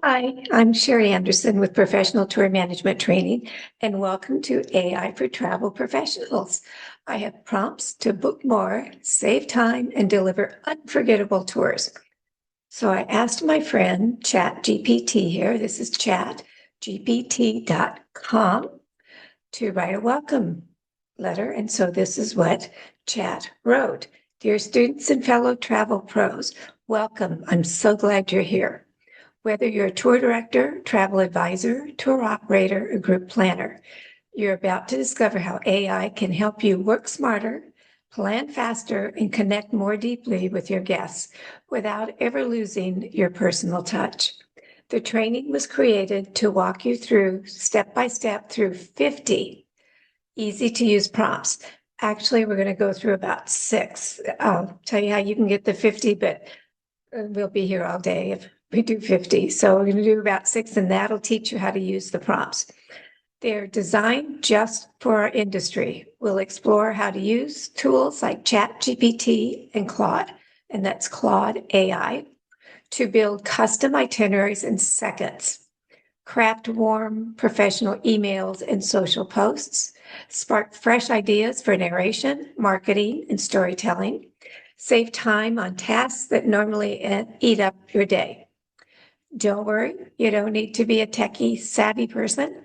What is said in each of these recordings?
Hi, I'm Sherry Anderson with Professional Tour Management Training, and welcome to AI for Travel Professionals. I have prompts to book more, save time, and deliver unforgettable tours. So I asked my friend ChatGPT here, this is chatgpt.com, to write a welcome letter. And so this is what Chat wrote. Dear students and fellow travel pros, welcome. I'm so glad you're here. Whether you're a tour director, travel advisor, tour operator, or group planner, you're about to discover how AI can help you work smarter, plan faster, and connect more deeply with your guests without ever losing your personal touch. The training was created to walk you through step by step through 50 easy to use prompts. Actually, we're going to go through about 6. I'll tell you how you can get the 50, but we'll be here all day if we do 50. So we're going to do about 6, and that'll teach you how to use the prompts. They're designed just for our industry. We'll explore how to use tools like ChatGPT and Claude, and that's Claude AI, to build custom itineraries in seconds, craft warm professional emails and social posts, spark fresh ideas for narration, marketing, and storytelling, save time on tasks that normally eat up your day. Don't worry, you don't need to be a techie savvy person.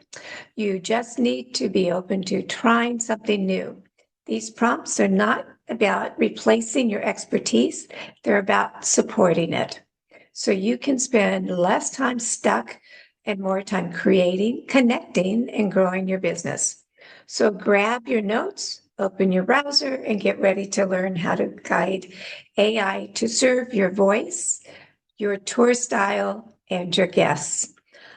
You just need to be open to trying something new. These prompts are not about replacing your expertise, they're about supporting it. So you can spend less time stuck and more time creating, connecting, and growing your business. So grab your notes, open your browser, and get ready to learn how to guide AI to serve your voice, your tour style, and your guests.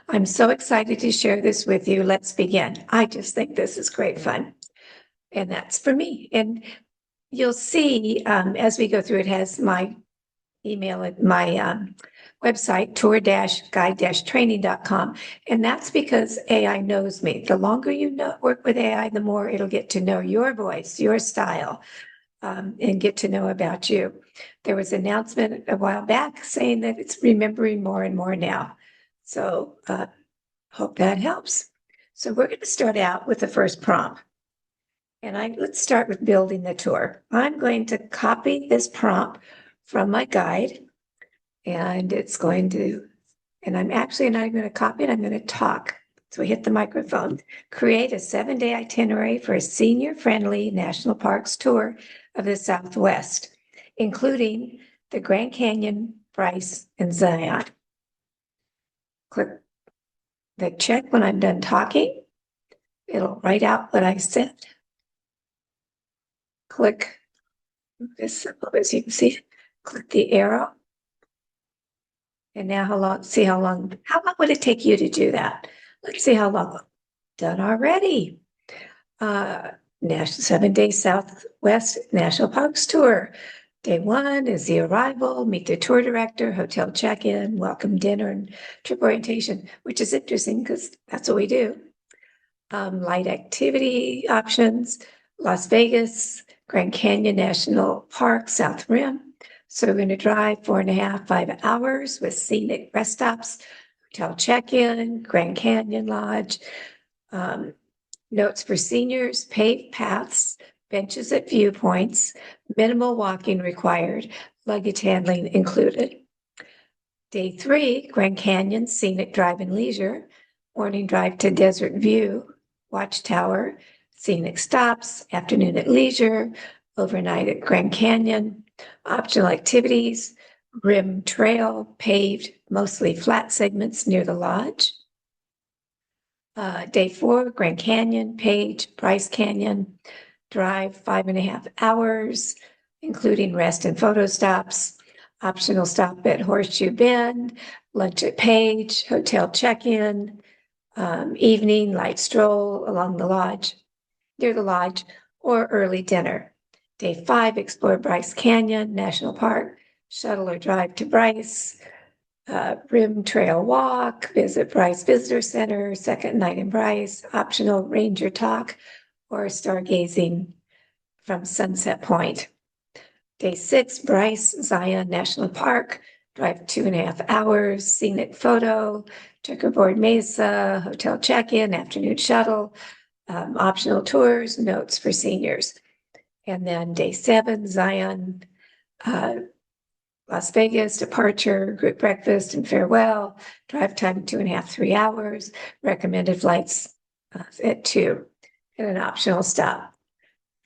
I'm so excited to share this with you. Let's begin. I just think this is great fun. And that's for me. And you'll see as we go through, it has my email at my website, tour-guide-training.com. And that's because AI knows me. The longer you work with AI, the more it'll get to know your voice, your style, and get to know about you. There was an announcement a while back saying that it's remembering more and more now. So hope that helps. So we're going to start out with the first prompt. And let's start with building the tour. I'm going to copy this prompt from my guide, and I'm actually not even going to copy it, I'm going to talk. So we hit the microphone. Create a 7-day itinerary for a senior-friendly national parks tour of the Southwest, including the Grand Canyon, Bryce, and Zion. Click the check when I'm done talking. It'll write out what I said. Click this, as you can see, click the arrow. And now how long would it take you to do that? Let's see how long. Done already. 7-day Southwest National Parks Tour. Day 1 is the arrival, meet the tour director, hotel check-in, welcome dinner, and trip orientation, which is interesting because that's what we do. Light activity options, Las Vegas, Grand Canyon National Park, South Rim. So we're going to drive 4.5, 5 hours with scenic rest stops, hotel check-in, Grand Canyon Lodge, notes for seniors, paved paths, benches at viewpoints, minimal walking required, luggage handling included. Day 3, Grand Canyon Scenic Drive and Leisure, morning drive to Desert View, Watchtower, scenic stops, afternoon at leisure, overnight at Grand Canyon, optional activities, rim trail, paved, mostly flat segments near the lodge. Day 4, Grand Canyon, Page, Bryce Canyon, drive 5.5 hours, including rest and photo stops, optional stop at Horseshoe Bend, lunch at Page, hotel check-in, evening light stroll along the lodge, near the lodge, or early dinner. Day 5, explore Bryce Canyon National Park, shuttle or drive to Bryce, Rim Trail Walk, visit Bryce Visitor Center, second night in Bryce, optional ranger talk, or stargazing from Sunset Point. Day 6, Bryce Zion National Park, drive 2.5 hours, scenic photo, checkerboard mesa, hotel check-in, afternoon shuttle, optional tours, notes for seniors. And then day 7, Zion, Las Vegas, departure, group breakfast and farewell, drive time 2.5, 3 hours, recommended flights at 2, and an optional stop.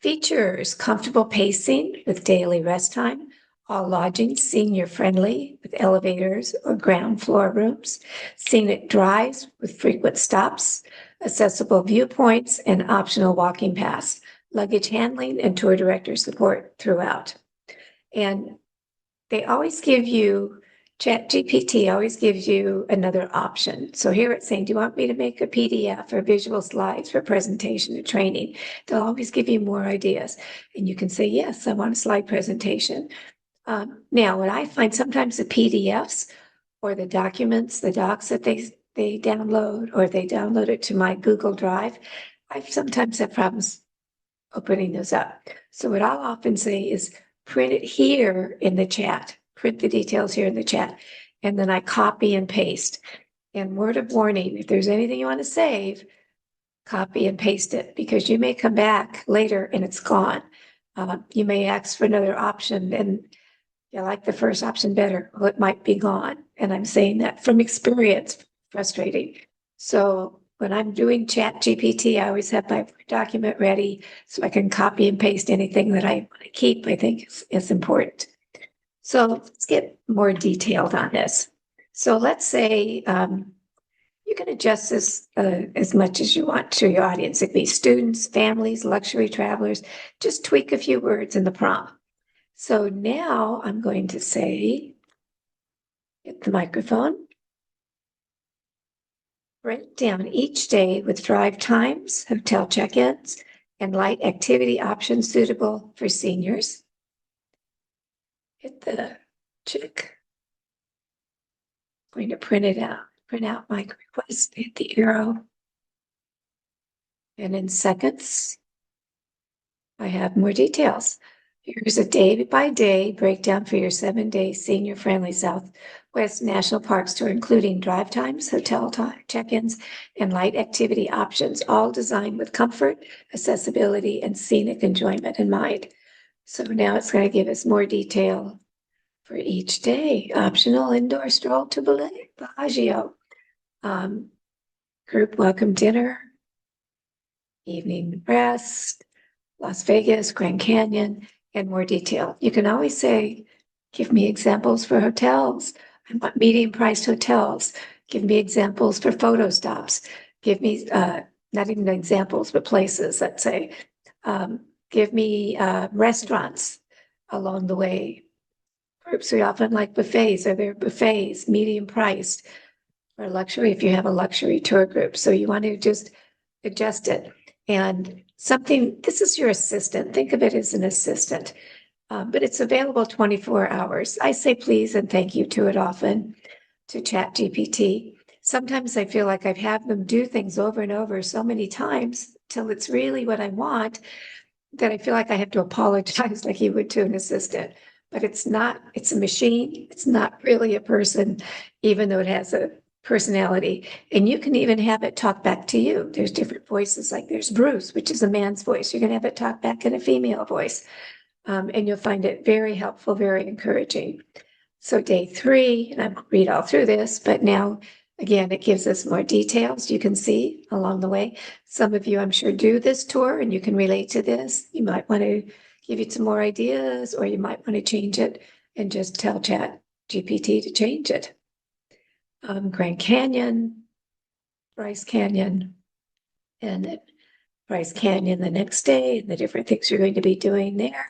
Features: comfortable pacing with daily rest time, all lodging senior friendly with elevators or ground floor rooms, scenic drives with frequent stops, accessible viewpoints and optional walking paths, luggage handling and tour director support throughout. And they always give you, ChatGPT always gives you another option. So here it's saying, do you want me to make a PDF or visual slides for presentation and training? They'll always give you more ideas. And you can say, yes, I want a slide presentation. Now, what I find sometimes the PDFs or the documents, the docs that they download, or they download it to my Google Drive, I sometimes have problems opening those up. So what I'll often say is print it here in the chat, print the details here in the chat, and then I copy and paste. And word of warning, if there's anything you want to save, copy and paste it, because you may come back later and it's gone. You may ask for another option and you like the first option better. Well, it might be gone. And I'm saying that from experience, frustrating. So when I'm doing ChatGPT, I always have my document ready so I can copy and paste anything that I want to keep. I think is important. So let's get more detailed on this. So let's say you can adjust this as much as you want to your audience. It could be students, families, luxury travelers. Just tweak a few words in the prompt. So now I'm going to say, hit the microphone. Write down each day with drive times, hotel check-ins, and light activity options suitable for seniors. Hit the check. I'm going to print it out. Print out my request. Hit the arrow. And in seconds, I have more details. Here's a day-by-day breakdown for your 7-day senior-friendly Southwest National Parks tour, including drive times, hotel time, check-ins, and light activity options, all designed with comfort, accessibility, and scenic enjoyment in mind. So now it's going to give us more detail for each day. Optional indoor stroll to Bellagio, group welcome dinner, evening rest, Las Vegas, Grand Canyon, and more detail. You can always say, give me examples for hotels. I want medium-priced hotels. Give me examples for photo stops. Give me, not even examples, but places, let's say. Give me restaurants along the way. Groups, we often like buffets. Are there buffets, medium-priced, or luxury if you have a luxury tour group? So you want to just adjust it. And this is your assistant. Think of it as an assistant, but it's available 24 hours. I say please and thank you to it often, to ChatGPT. Sometimes I feel like I've had them do things over and over so many times till it's really what I want that I feel like I have to apologize like you would to an assistant. But it's not, it's a machine. It's not really a person, even though it has a personality. And you can even have it talk back to you. There's different voices, like there's Bruce, which is a man's voice. You're going to have it talk back in a female voice. And you'll find it very helpful, very encouraging. So day 3, and I won't read all through this, but now, again, it gives us more details you can see along the way. Some of you, I'm sure, do this tour and you can relate to this. You might want to give you some more ideas, or you might want to change it and just tell ChatGPT to change it. Grand Canyon, Bryce Canyon, and then Bryce Canyon the next day, and the different things you're going to be doing there.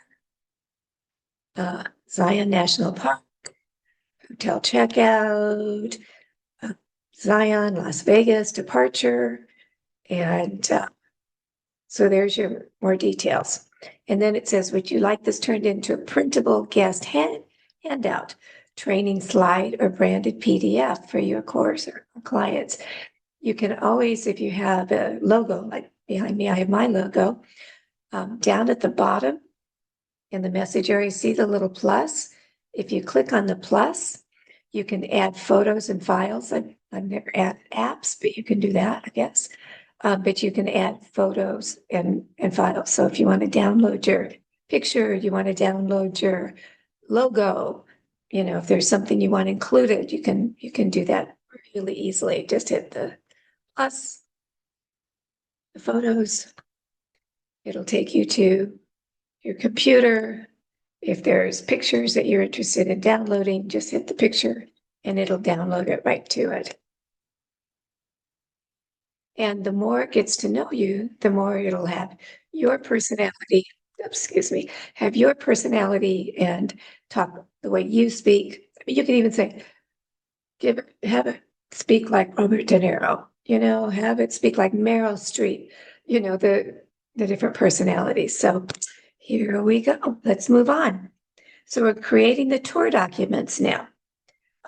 Zion National Park, hotel checkout, Zion, Las Vegas departure, and so there's your more details. And then it says, would you like this turned into a printable guest handout, training slide, or branded PDF for your course or clients? You can always, if you have a logo, like behind me, I have my logo, down at the bottom in the message area, see the little plus? If you click on the plus, You can add photos and files. I've never added apps, but you can do that, I guess. But you can add photos and files. So if you want to download your picture, you want to download your logo, if there's something you want included, you can do that really easily. Just hit the plus, the photos. It'll take you to your computer. If there's pictures that you're interested in downloading, just hit the picture and it'll download it right to it. And the more it gets to know you, the more it'll have your personality, have your personality and talk the way you speak. You can even say, have it speak like Robert De Niro, have it speak like Meryl Streep, the different personalities. So here we go. Let's move on. So we're creating the tour documents now.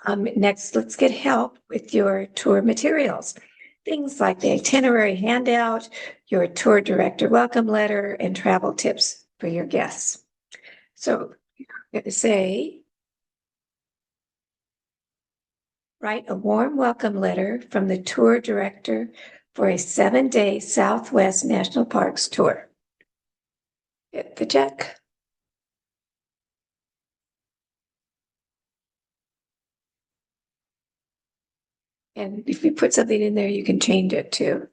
Next, let's get help with your tour materials. Things like the itinerary handout, your tour director welcome letter, and travel tips for your guests. So you're going to say, write a warm welcome letter from the tour director for a 7-day Southwest National Parks tour. Hit the check. And if you put something in there, you can change it too.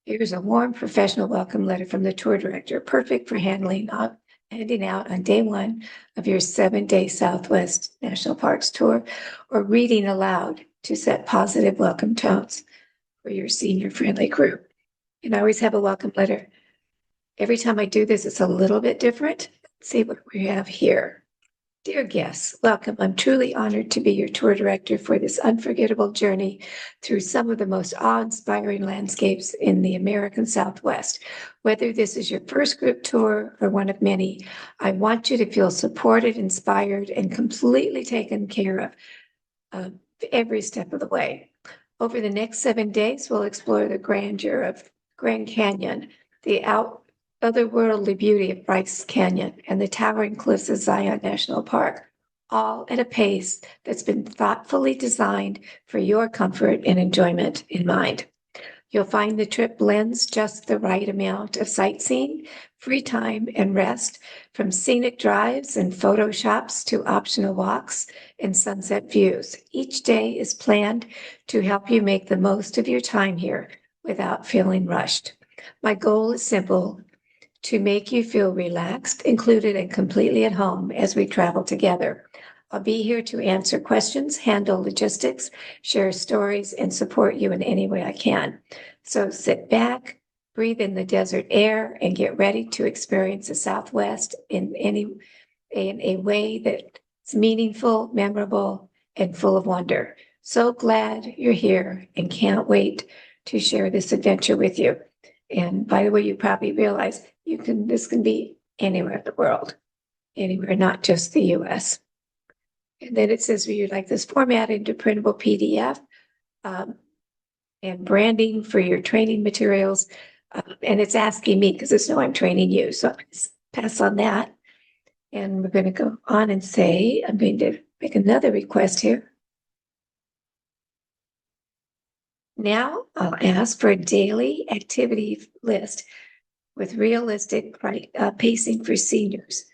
Here's a warm professional welcome letter from the tour director, perfect for handing out on day 1 of your 7-day Southwest National Parks tour, or reading aloud to set positive welcome tones for your senior-friendly group. And I always have a welcome letter. Every time I do this, it's a little bit different. Let's see what we have here. Dear guests, welcome. I'm truly honored to be your tour director for this unforgettable journey through some of the most awe-inspiring landscapes in the American Southwest. Whether this is your first group tour or one of many, I want you to feel supported, inspired, and completely taken care of every step of the way. Over the next 7 days, we'll explore the grandeur of Grand Canyon, the otherworldly beauty of Bryce Canyon, and the towering cliffs of Zion National Park, all at a pace that's been thoughtfully designed for your comfort and enjoyment in mind. You'll find the trip blends just the right amount of sightseeing, free time, and rest, from scenic drives and photo shops to optional walks and sunset views. Each day is planned to help you make the most of your time here without feeling rushed. My goal is simple: to make you feel relaxed, included, and completely at home as we travel together. I'll be here to answer questions, handle logistics, share stories, and support you in any way I can. So sit back, breathe in the desert air, and get ready to experience the Southwest in a way that's meaningful, memorable, and full of wonder. So glad you're here and can't wait to share this adventure with you. And by the way, you probably realize this can be anywhere in the world, anywhere, not just the US. And then it says, you'd like this format into printable PDF, and branding for your training materials. And it's asking me because it's I'm training you. So I'm going to pass on that. And we're going to go on and say, I'm going to make another request here. Now I'll ask for a daily activity list with realistic pacing for seniors.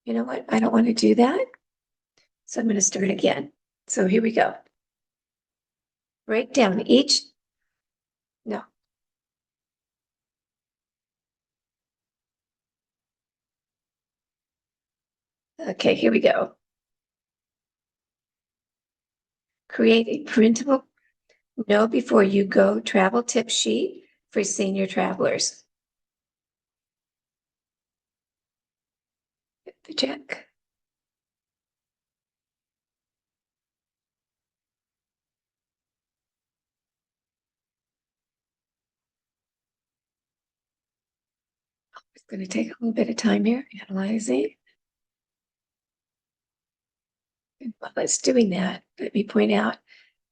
You know what? I don't want to do that. So I'm going to start again. So here we go. Break down no. Okay, here we go. Create a printable know before you go travel tip sheet for senior travelers. Hit the check. It's going to take a little bit of time here, analyzing. And while it's doing that, let me point out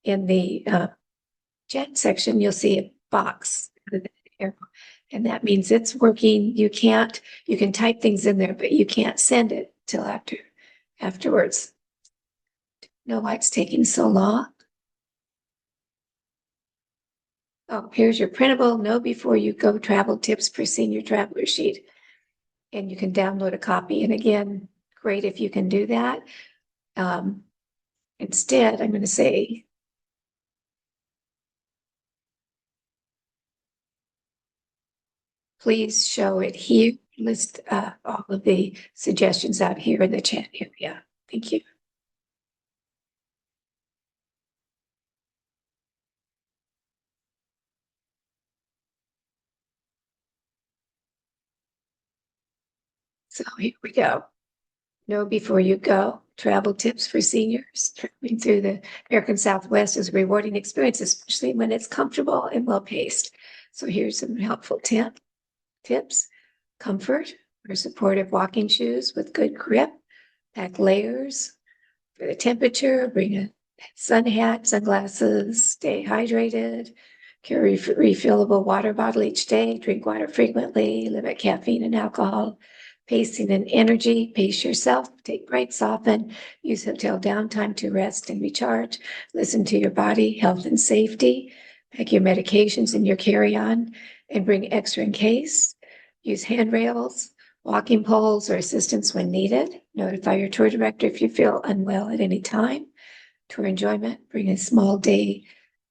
in the chat section, you'll see a box, and that means it's working. You can type things in there, but you can't send it till afterwards. know why it's taking so long. Oh, here's your printable Know Before You Go travel tips for senior traveler sheet. And you can download a copy. And again, great if you can do that. Instead, I'm going to say, please show it here. List all of the suggestions out here in the chat area. Thank you. So here we go. Know Before You Go, travel tips for seniors. Traveling through the American Southwest is a rewarding experience, especially when it's comfortable and well-paced. So here's some helpful tips. Comfort, wear supportive walking shoes with good grip. Pack layers for the temperature. Bring a sun hat, sunglasses. Stay hydrated. Carry refillable water bottle each day. Drink water frequently. Limit caffeine and alcohol. Pacing and energy. Pace yourself. Take breaks often. Use hotel downtime to rest and recharge. Listen to your body, health and safety. Pack your medications in your carry-on and bring extra in case. Use handrails, walking poles, or assistance when needed. Notify your tour director if you feel unwell at any time. Tour enjoyment, bring a small day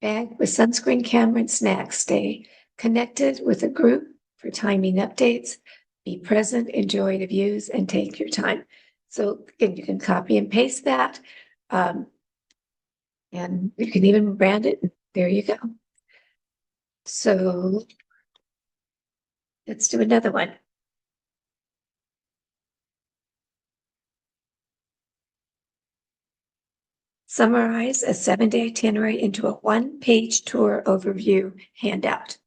bag with sunscreen, camera, and snacks. Stay connected with a group for timing updates. Be present, enjoy the views, and take your time. So again, you can copy and paste that. And you can even brand it. There you go. So let's do another one. Summarize a 7-day itinerary into a one-page tour overview handout.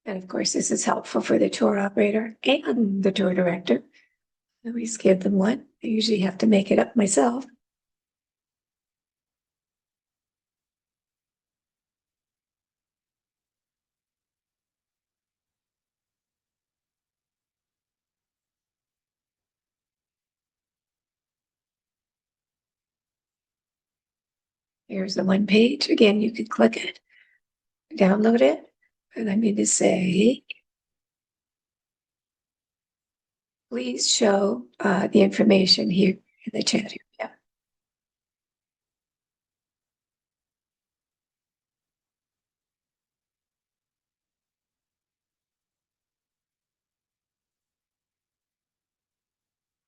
And of course, this is helpful for the tour operator and the tour director. I always give them one. I usually have to make it up myself. Here's the one page. Again, you can click it, download it, and I'm going to say, please show the information here in the chat area.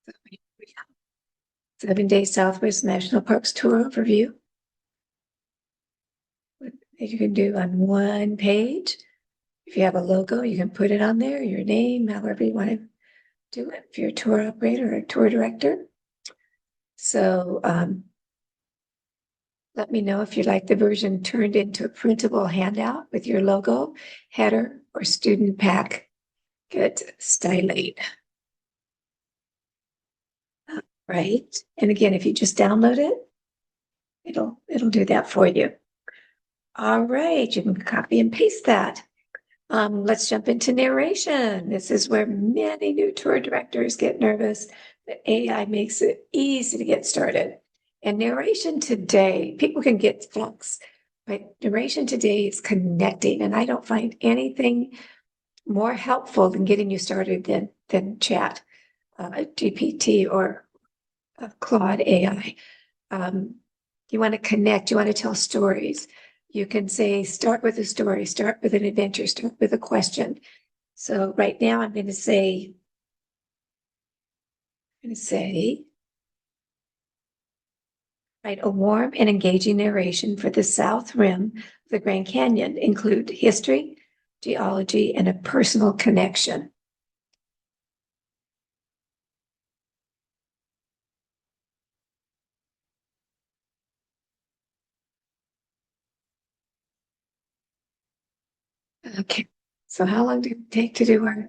So here we go. 7-day Southwest National Parks tour overview. That you can do on one page. If you have a logo, you can put it on there, your name, however you want to do it, if you're a tour operator or a tour director. So let me know if you'd like the version turned into a printable handout with your logo, header, or student pack. Good styling. Right. And again, if you just download it, it'll do that for you. All right, you can copy and paste that. Let's jump into narration. This is where many new tour directors get nervous that AI makes it easy to get started. And narration today, people can get flux, but narration today is connecting. And I don't find anything more helpful than getting you started than chat, GPT or Claude AI. You want to connect, you want to tell stories. You can say, start with a story, start with an adventure, start with a question. So right now I'm going to say, write a warm and engaging narration for the South Rim of the Grand Canyon. Include history, geology, and a personal connection. Okay, so how long did it take to do our,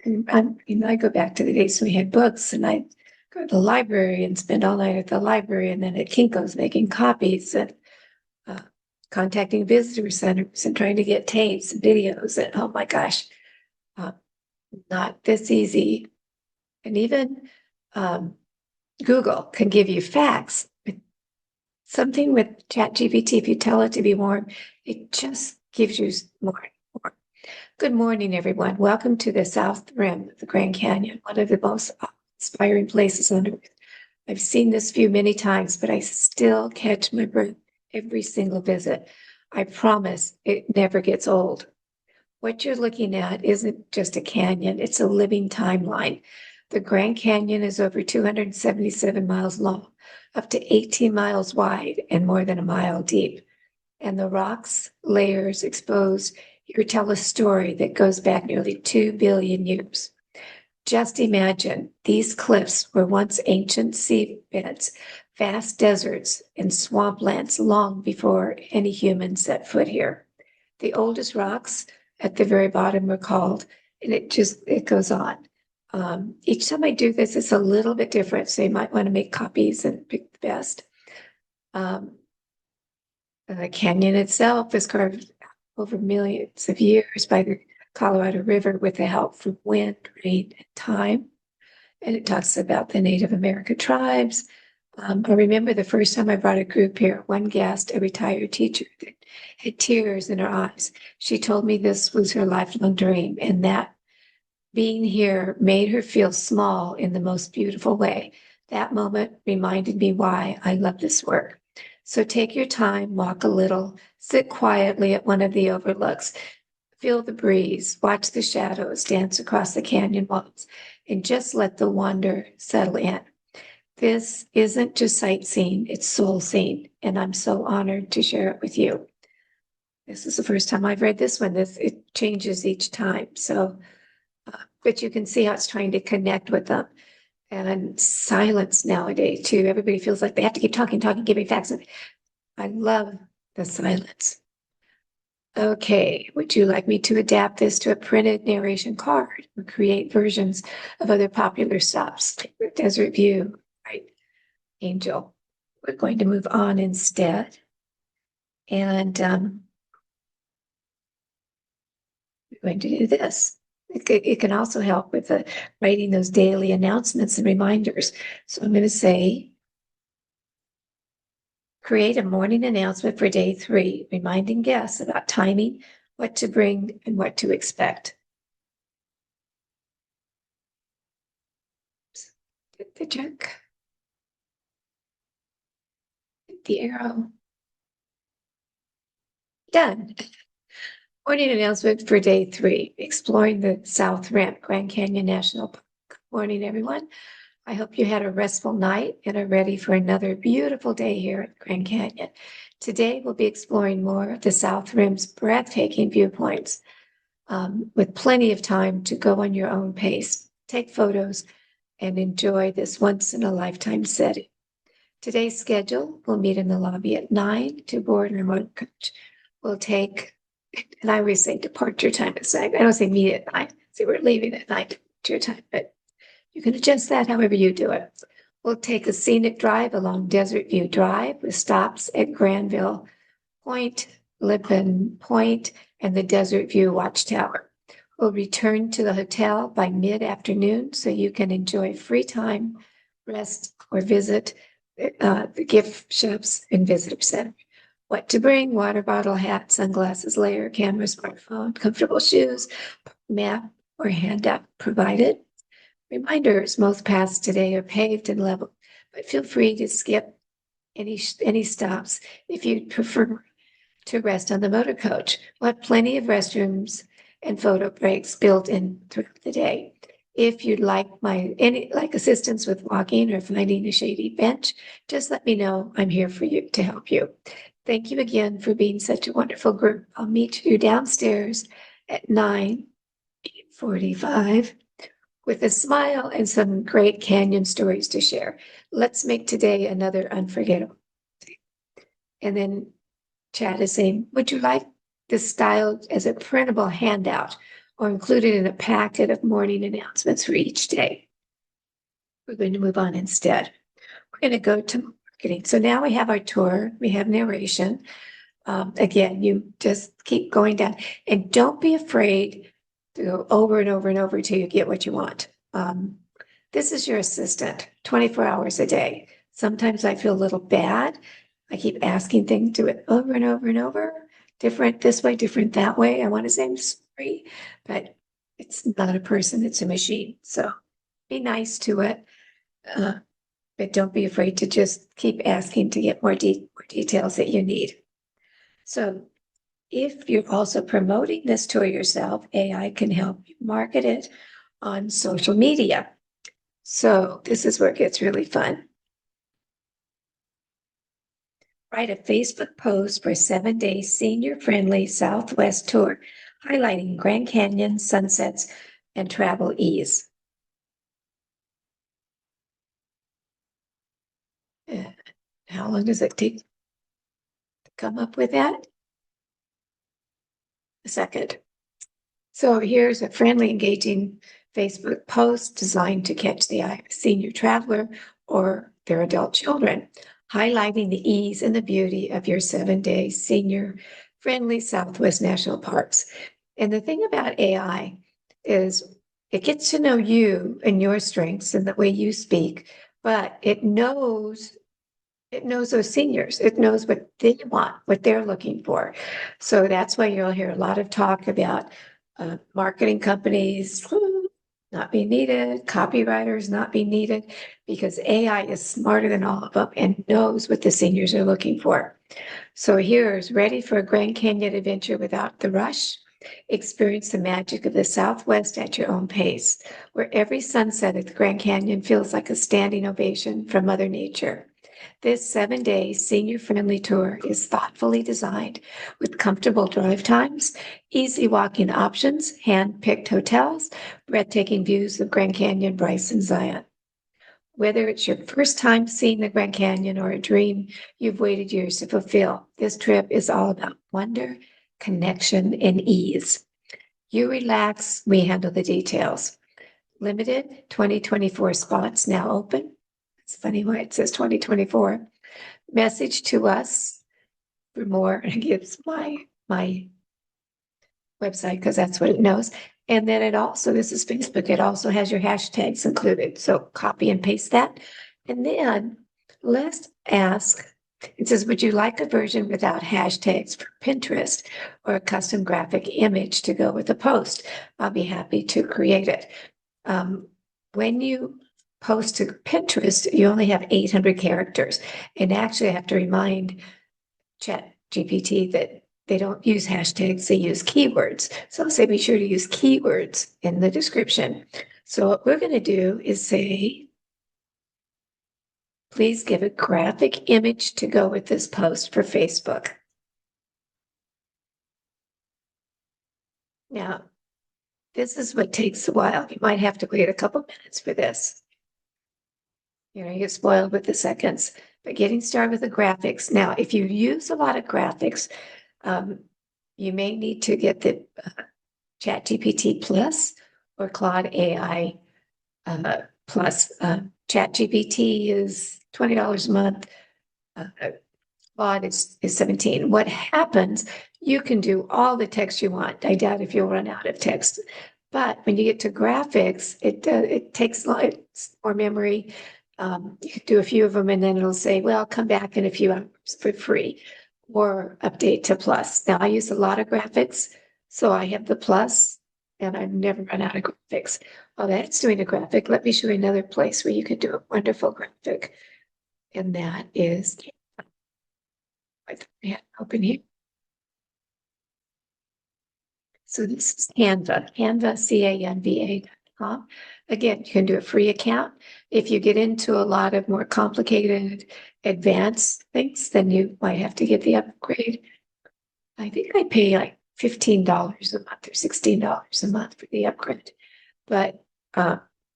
I go back to the days when we had books and I go to the library and spend all night at the library and then at Kinko's making copies and contacting visitor centers and trying to get tapes and videos and oh my gosh, not this easy. And even Google can give you facts. Something with ChatGPT, if you tell it to be warm, it just gives you more. Good morning, everyone. Welcome to the South Rim of the Grand Canyon, one of the most inspiring places on Earth. I've seen this view many times, but I still catch my breath every single visit. I promise it never gets old. What you're looking at isn't just a canyon, it's a living timeline. The Grand Canyon is over 277 miles long, up to 18 miles wide, and more than a mile deep. And the rocks, layers exposed here tell a story that goes back nearly 2 billion years. Just imagine these cliffs were once ancient seabeds, vast deserts, and swamplands long before any humans set foot here. The oldest rocks at the very bottom were called, and it goes on. Each time I do this, it's a little bit different, so you might want to make copies and pick the best. The canyon itself is carved over millions of years by the Colorado River with the help from wind, rain, and time. And it talks about the Native American tribes. I remember the first time I brought a group here, one guest, a retired teacher, that had tears in her eyes. She told me this was her lifelong dream, and that being here made her feel small in the most beautiful way. That moment reminded me why I love this work. So take your time, walk a little, sit quietly at one of the overlooks, feel the breeze, watch the shadows dance across the canyon walls, and just let the wonder settle in. This isn't just sightseeing, it's soul seeing, and I'm so honored to share it with you. This is the first time I've read this one. It changes each time. So, but you can see how it's trying to connect with them. And silence nowadays too. Everybody feels like they have to keep talking, giving facts. I love the silence. Okay, would you like me to adapt this to a printed narration card or create versions of other popular stops? Desert View, right? Angel. We're going to move on instead. And we're going to do this. It can also help with writing those daily announcements and reminders. So I'm going to say, create a morning announcement for day 3, reminding guests about timing, what to bring, and what to expect. Hit the check. Hit the arrow. Done. Morning announcement for day 3, exploring the South Rim, Grand Canyon National Park. Good morning, everyone. I hope you had a restful night and are ready for another beautiful day here at Grand Canyon. Today, we'll be exploring more of the South Rim's breathtaking viewpoints, with plenty of time to go on your own pace, take photos, and enjoy this once-in-a-lifetime setting. Today's schedule, we'll meet in the lobby at 9 to board our motor coach. We'll take, and I always say departure time at 9. I don't say meet at 9. So we're leaving at 9 to your time, but you can adjust that however you do it. We'll take a scenic drive along Desert View Drive with stops at Granville Point, Lippin Point, and the Desert View Watchtower. We'll return to the hotel by mid-afternoon so you can enjoy free time, rest, or visit the gift shops and visitor center. What to bring: water bottle, hat, sunglasses, layer, camera, smartphone, comfortable shoes, map, or handout provided. Reminders: most paths today are paved and level, but feel free to skip any stops if you'd prefer to rest on the motor coach. We'll have plenty of restrooms and photo breaks built in throughout the day. If you'd like assistance with walking or finding a shady bench, just let me know. I'm here for you to help you. Thank you again for being such a wonderful group. I'll meet you downstairs at 9:45 with a smile and some great canyon stories to share. Let's make today another unforgettable. And then Chad is saying, would you like this styled as a printable handout or included in a packet of morning announcements for each day? We're going to move on instead. We're going to go to marketing. So now we have our tour, we have narration. Again, you just keep going down and don't be afraid to go over and over and over till you get what you want. This is your assistant, 24 hours a day. Sometimes I feel a little bad. I keep asking things, do it over and over and over. Different this way, different that way. I want to say I'm sorry, but it's not a person, it's a machine. So be nice to it. But don't be afraid to just keep asking to get more details that you need. So if you're also promoting this tour yourself, AI can help you market it on social media. So this is where it gets really fun. Write a Facebook post for a 7-day senior-friendly Southwest tour, highlighting Grand Canyon, sunsets, and travel ease. How long does it take to come up with that? A second. So here's a friendly, engaging Facebook post designed to catch the eye of a senior traveler or their adult children, highlighting the ease and the beauty of your 7-day senior-friendly Southwest National Parks. And the thing about AI is it gets to know you and your strengths and the way you speak, but it knows those seniors. It knows what they want, what they're looking for. So that's why you'll hear a lot of talk about marketing companies not being needed, copywriters not being needed, because AI is smarter than all of them and knows what the seniors are looking for. So here's ready for a Grand Canyon adventure without the rush. Experience the magic of the Southwest at your own pace, where every sunset at the Grand Canyon feels like a standing ovation from Mother Nature. This 7-day senior-friendly tour is thoughtfully designed with comfortable drive times, easy walking options, hand-picked hotels, breathtaking views of Grand Canyon, Bryce, and Zion. Whether it's your first time seeing the Grand Canyon or a dream you've waited years to fulfill, this trip is all about wonder, connection, and ease. You relax, we handle the details. Limited 2024 spots now open. It's funny why it says 2024. Message to us for more. It gives my website because that's what it knows. And then it also, this is Facebook, it also has your hashtags included. So copy and paste that. And then let's ask, it says, would you like a version without hashtags for Pinterest or a custom graphic image to go with the post? I'll be happy to create it. When you post to Pinterest, you only have 800 characters. And actually I have to remind ChatGPT that they don't use hashtags, they use keywords. So I'll say be sure to use keywords in the description. So what we're going to do is say, please give a graphic image to go with this post for Facebook. Now, this is what takes a while. You might have to wait a couple minutes for this. You get spoiled with the seconds, but getting started with the graphics. Now, if you use a lot of graphics, you may need to get the ChatGPT Plus or Claude AI Plus. ChatGPT is $20 a month. Claude is $17. What happens, you can do all the text you want. I doubt if you'll run out of text. But when you get to graphics, it takes more memory. You can do a few of them and then it'll say, well, come back in a few hours for free or update to Plus. Now I use a lot of graphics, so I have the Plus and I've never run out of graphics. While that's doing a graphic, let me show you another place where you can do a wonderful graphic. And that is, I have open here. So this is Canva, Canva.com. Again, you can do a free account. If you get into a lot of more complicated, advanced things, then you might have to get the upgrade. I think I pay like $15 a month or $16 a month for the upgrade. But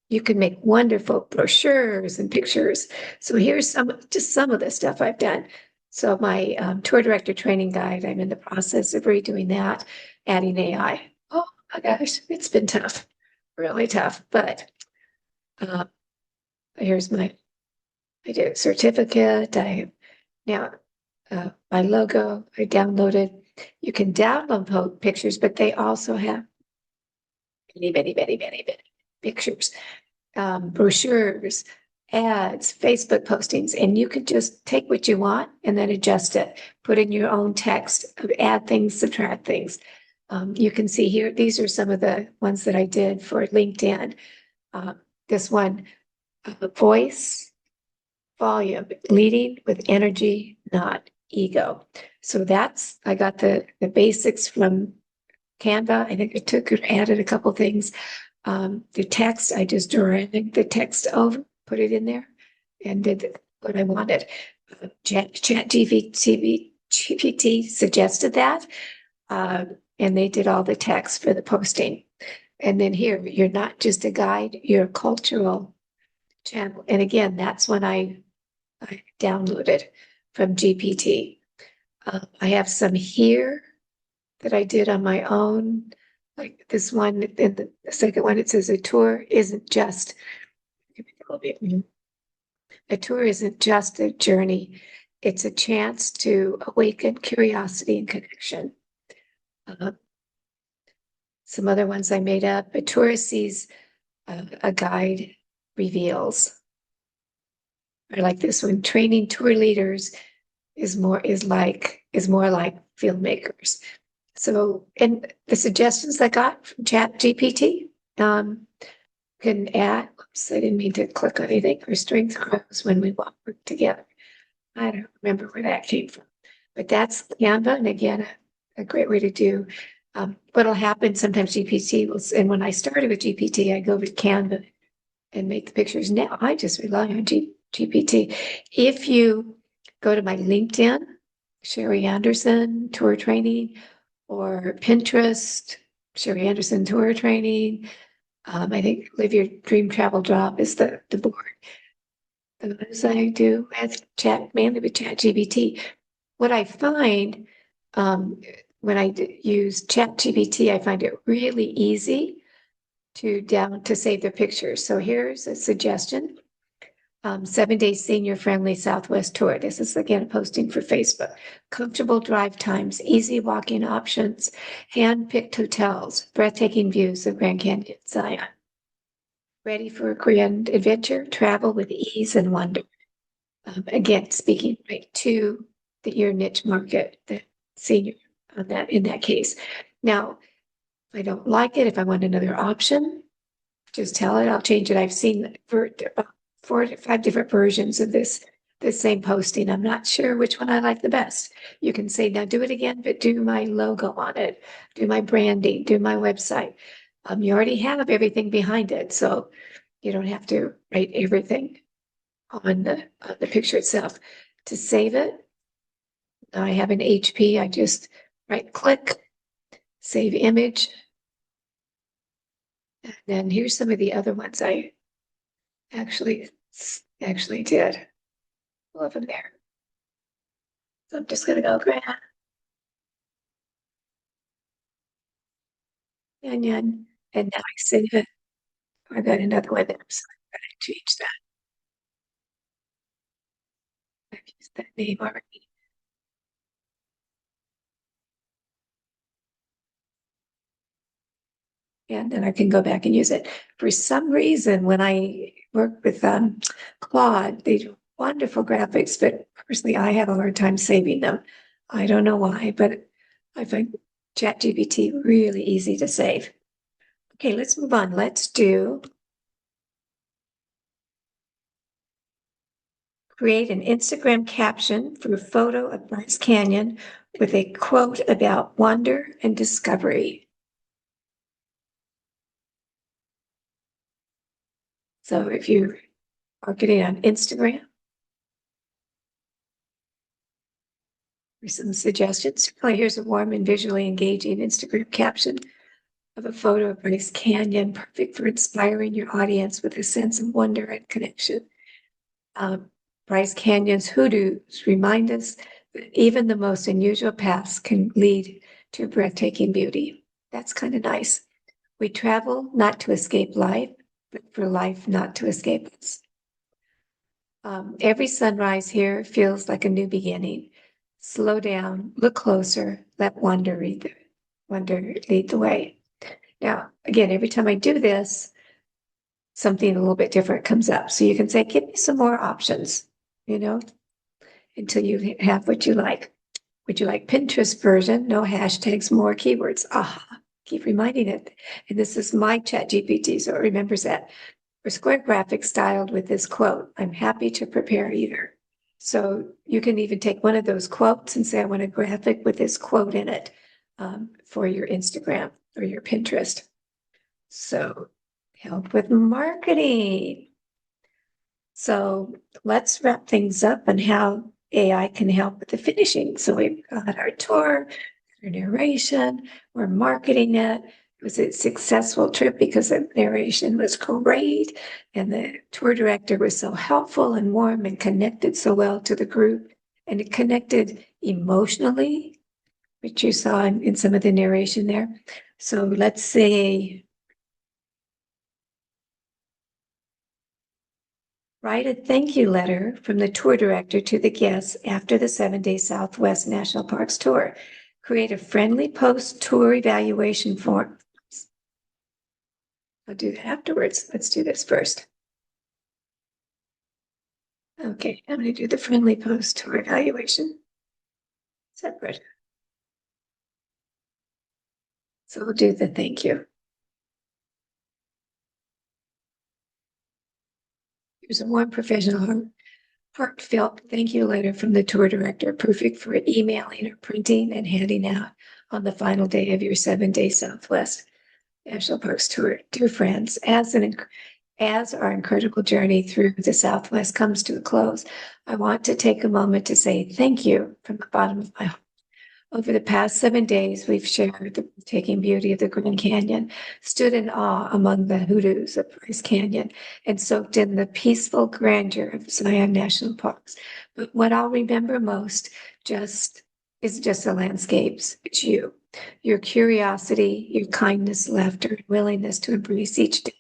you can make wonderful brochures and pictures. So here's just some of the stuff I've done. So my tour director training guide, I'm in the process of redoing that, adding AI. Oh my gosh, it's been tough, really tough. But here's I did a certificate. Now my logo, I downloaded. You can download pictures, but they also have many pictures. brochures, ads, Facebook postings, and you can just take what you want and then adjust it, put in your own text, add things, subtract things. You can see here, these are some of the ones that I did for LinkedIn. This one, voice, volume, leading with energy, not ego. So I got the basics from Canva. I think added a couple things. The text, I just dragged the text over, put it in there, and did what I wanted. GPT suggested that, and they did all the text for the posting. And then here, you're not just a guide, you're a cultural channel. And again, that's when I downloaded from GPT. I have some here that I did on my own. Like this one, in the second one, it says a tour isn't just a journey. It's a chance to awaken curiosity and connection. Some other ones I made up. A tourist sees a guide reveals. Or like this one, training tour leaders is more like filmmakers. So, and the suggestions I got from Chat GPT can add, oops, I didn't mean to click on anything, our strength grows when we work together. I don't remember where that came from, but that's Canva. And again, a great way to do. What'll happen sometimes GPT will, and when I started with GPT, I go to Canva and make the pictures. Now I just rely on GPT. If you go to my LinkedIn, Sherry Anderson Tour Training, or Pinterest, Sherry Anderson Tour Training. I think Live Your Dream Travel Job is the board. Those I do mainly with ChatGPT. What I find when I use ChatGPT, I find it really easy to save the pictures. So here's a suggestion. 7-day senior friendly Southwest tour. This is again posting for Facebook. Comfortable drive times, easy walking options, hand-picked hotels, breathtaking views of Grand Canyon, Zion. Ready for a grand adventure? Travel with ease and wonder. Again, speaking right to your niche market, the senior in that case. Now, if I don't like it, if I want another option, just tell it, I'll change it. I've seen 4 to 5 different versions of this same posting. I'm not sure which one I like the best. You can say, now do it again, but do my logo on it, do my branding, do my website. You already have everything behind it, so you don't have to write everything on the picture itself. To save it, I have an HP. I just right click, save image. And then here's some of the other ones I actually did. Love them there. So I'm just gonna go grab and now I save it. I got another one there, so I'm gonna change that. I've used that name already. And then I can go back and use it. For some reason, when I work with Claude, they do wonderful graphics, but personally, I have a hard time saving them. I don't know why, but I find ChatGPT really easy to save. Okay, let's move on. Let's do create an Instagram caption for a photo of Bryce Canyon with a quote about wonder and discovery. So if you are getting on Instagram, for some suggestions. Oh, here's a warm and visually engaging Instagram caption of a photo of Bryce Canyon, perfect for inspiring your audience with a sense of wonder and connection. Bryce Canyon's hoodoos remind us that even the most unusual paths can lead to breathtaking beauty. That's kind of nice. We travel not to escape life, but for life not to escape us. Every sunrise here feels like a new beginning. Slow down, look closer, let wonder lead the way. Now, again, every time I do this, something a little bit different comes up. So you can say, give me some more options, until you have what you like. Would you like Pinterest version? No hashtags, more keywords. Aha, keep reminding it. And this is my chat GPT, so it remembers that. For square graphics styled with this quote, I'm happy to prepare either. So you can even take one of those quotes and say, I want a graphic with this quote in it for your Instagram or your Pinterest. So help with marketing. So let's wrap things up on how AI can help with the finishing. So we've got our tour, our narration, we're marketing it. It was a successful trip because the narration was great and the tour director was so helpful and warm and connected so well to the group. And it connected emotionally, which you saw in some of the narration there. So let's say write a thank you letter from the tour director to the guests after the 7-day Southwest National Parks tour. Create a friendly post-tour evaluation form. I'll do that afterwards. Let's do this first. Okay, I'm going to do the friendly post-tour evaluation separate. So we'll do the thank you. Here's a warm professional heartfelt thank you letter from the tour director, perfect for emailing or printing and handing out on the final day of your 7-day Southwest National Parks tour. Dear friends, as our incredible journey through the Southwest comes to a close, I want to take a moment to say thank you from the bottom of my heart. Over the past 7 days, we've shared the breathtaking beauty of the Grand Canyon, stood in awe among the hoodoos of Bryce Canyon, and soaked in the peaceful grandeur of Zion National Parks. But what I'll remember most is just the landscapes. It's you, your curiosity, your kindness, laughter, and willingness to embrace each day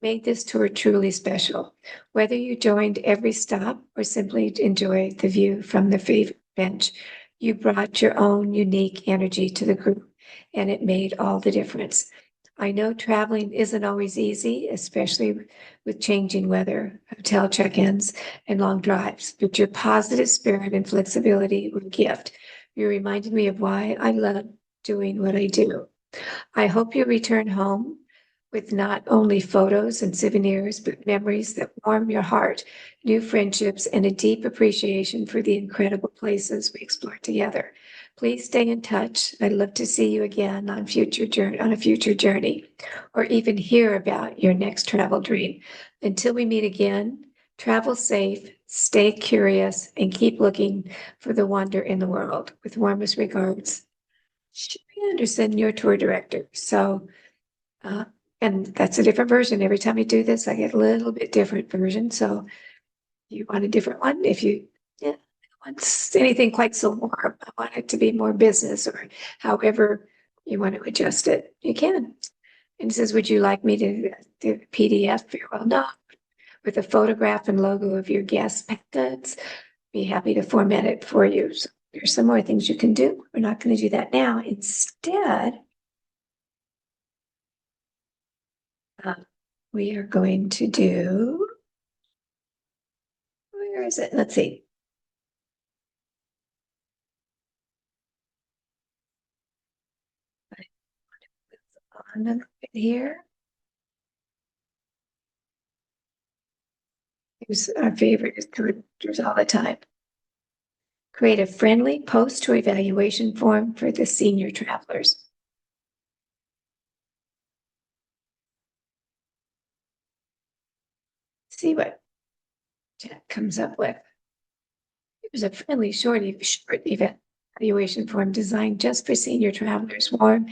made this tour truly special. Whether you joined every stop or simply enjoyed the view from the favorite bench, you brought your own unique energy to the group, and it made all the difference. I know traveling isn't always easy, especially with changing weather, hotel check-ins, and long drives, but your positive spirit and flexibility were a gift. You reminded me of why I love doing what I do. I hope you return home with not only photos and souvenirs, but memories that warm your heart, new friendships, and a deep appreciation for the incredible places we explored together. Please stay in touch. I'd love to see you again on a future journey, or even hear about your next travel dream. Until we meet again, travel safe, stay curious, and keep looking for the wonder in the world. With warmest regards, Sherry Anderson, your tour director. So, and that's a different version. Every time you do this, I get a little bit different version. So you want a different one? If you want anything quite so warm, I want it to be more business or however you want to adjust it, you can. And it says, would you like me to do a PDF farewell note with a photograph and logo of your guest packets? Be happy to format it for you. So there's some more things you can do. We're not going to do that now. Instead, we are going to do, where is it? Let's see. On here. Here's our favorite directors all the time. Create a friendly post-tour evaluation form for the senior travelers. See what chat comes up with. Here's a friendly short evaluation form designed just for senior travelers, warm,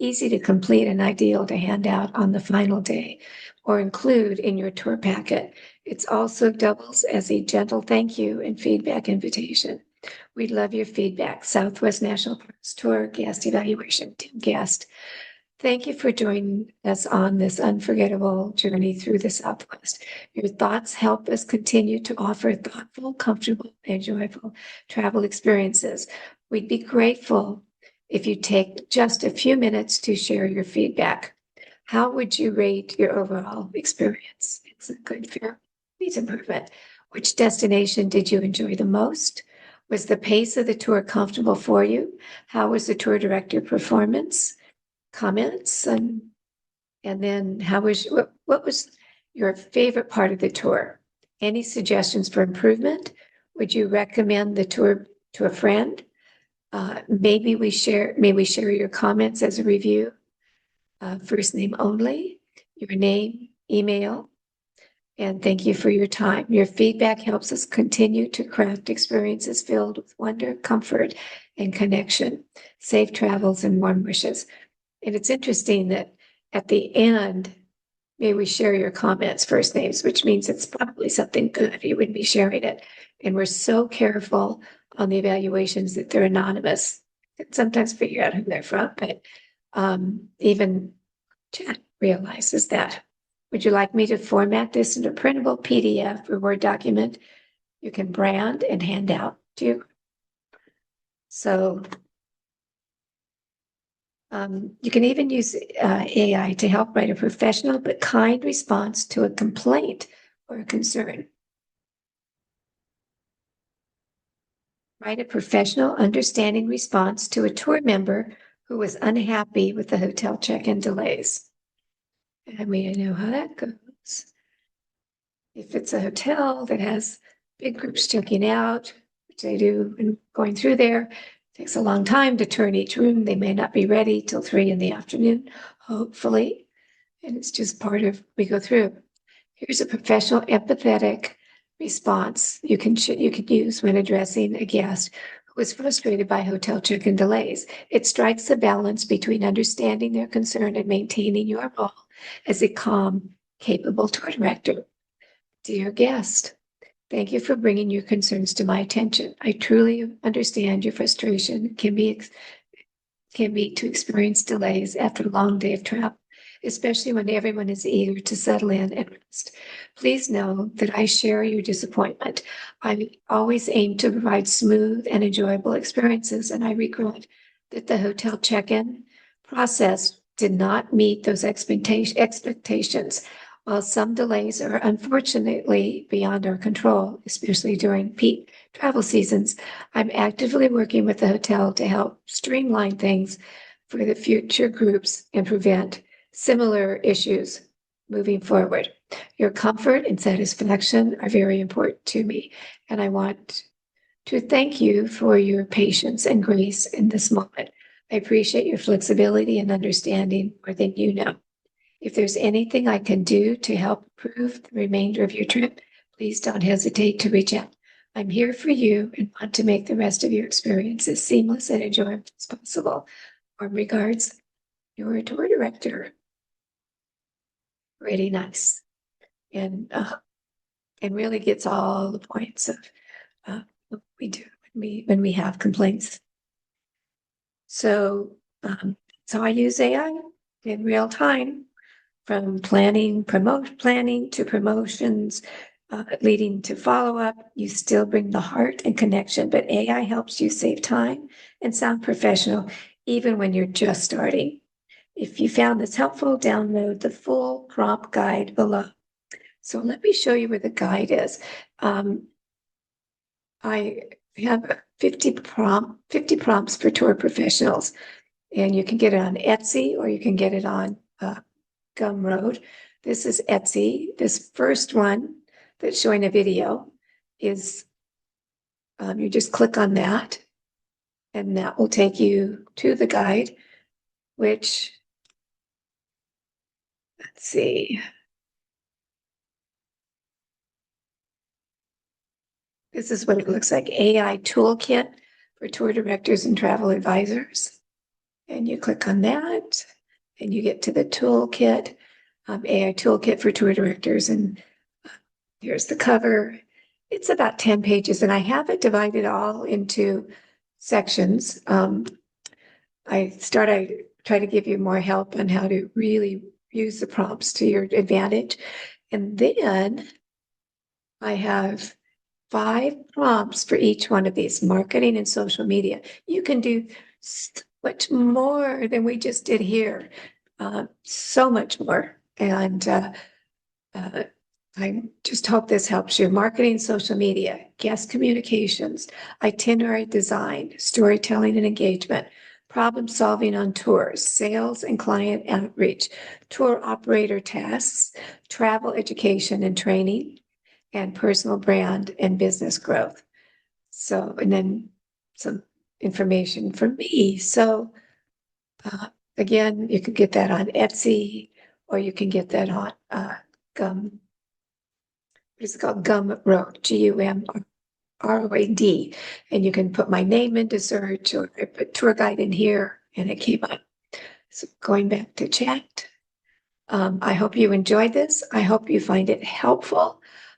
easy to complete, and ideal to hand out on the final day or include in your tour packet. It's also doubles as a gentle thank you and feedback invitation. We'd love your feedback. Southwest National Parks Tour Guest Evaluation, Tim Guest. Thank you for joining us on this unforgettable journey through the Southwest. Your thoughts help us continue to offer thoughtful, comfortable, and joyful travel experiences. We'd be grateful if you take just a few minutes to share your feedback. How would you rate your overall experience? It's a good fair needs improvement. Which destination did you enjoy the most? Was the pace of the tour comfortable for you? How was the tour director performance? Comments and then what was your favorite part of the tour? Any suggestions for improvement? Would you recommend the tour to a friend? May we share your comments as a review? First name only, your name, email, and thank you for your time. Your feedback helps us continue to craft experiences filled with wonder, comfort, and connection. Safe travels and warm wishes. And it's interesting that at the end, may we share your comments, first names, which means it's probably something good. You wouldn't be sharing it. And we're so careful on the evaluations that they're anonymous. And sometimes figure out who they're from, but even chat realizes that. Would you like me to format this into a printable PDF or Word document? You can brand and hand out to you. So you can even use AI to help write a professional but kind response to a complaint or a concern. Write a professional, understanding response to a tour member who was unhappy with the hotel check-in delays. I mean, I know how that goes. If it's a hotel that has big groups checking out, which they do and going through there, it takes a long time to turn each room. They may not be ready till 3 p.m, hopefully. And it's just part of we go through. Here's a professional, empathetic response you can use when addressing a guest who is frustrated by hotel check-in delays. It strikes a balance between understanding their concern and maintaining your role as a calm, capable tour director. Dear guest, thank you for bringing your concerns to my attention. I truly understand your frustration can be to experience delays after a long day of travel, especially when everyone is eager to settle in and rest. Please know that I share your disappointment. I always aim to provide smooth and enjoyable experiences, and I regret that the hotel check-in process did not meet those expectations. While some delays are unfortunately beyond our control, especially during peak travel seasons, I'm actively working with the hotel to help streamline things for the future groups and prevent similar issues moving forward. Your comfort and satisfaction are very important to me, and I want to thank you for your patience and grace in this moment. I appreciate your flexibility and understanding more than you know. If there's anything I can do to help improve the remainder of your trip, please don't hesitate to reach out. I'm here for you and want to make the rest of your experience as seamless and enjoyable as possible. Warm regards, your tour director. Really nice. And really gets all the points of what we do when we have complaints. So I use AI in real time, from planning to promotions, leading to follow-up. You still bring the heart and connection, but AI helps you save time and sound professional, even when you're just starting. If you found this helpful, download the full prompt guide below. So let me show you where the guide is. I have 50 prompts for tour professionals, and you can get it on Etsy or you can get it on Gumroad. This is Etsy. This first one that's showing a video is, you just click on that and that will take you to the guide, which, let's see. This is what it looks like, AI toolkit for tour directors and travel advisors. And you click on that and you get to the toolkit, AI toolkit for tour directors. And here's the cover. It's about 10 pages and I have it divided all into sections. I try to give you more help on how to really use the prompts to your advantage. And then I have 5 prompts for each one of these: marketing and social media. You can do much more than we just did here. so much more. And I just hope this helps you. Marketing, social media, guest communications, itinerary design, storytelling and engagement, problem solving on tours, sales and client outreach, tour operator tasks, travel education and training, and personal brand and business growth. So, and then some information from me. So, again, you can get that on Etsy, or you can get that on Gum. What is it called? Gumroad, Gumroad, and you can put my name into search, or I put tour guide in here, and it came up. So going back to chat, I hope you enjoyed this. I hope you find it helpful.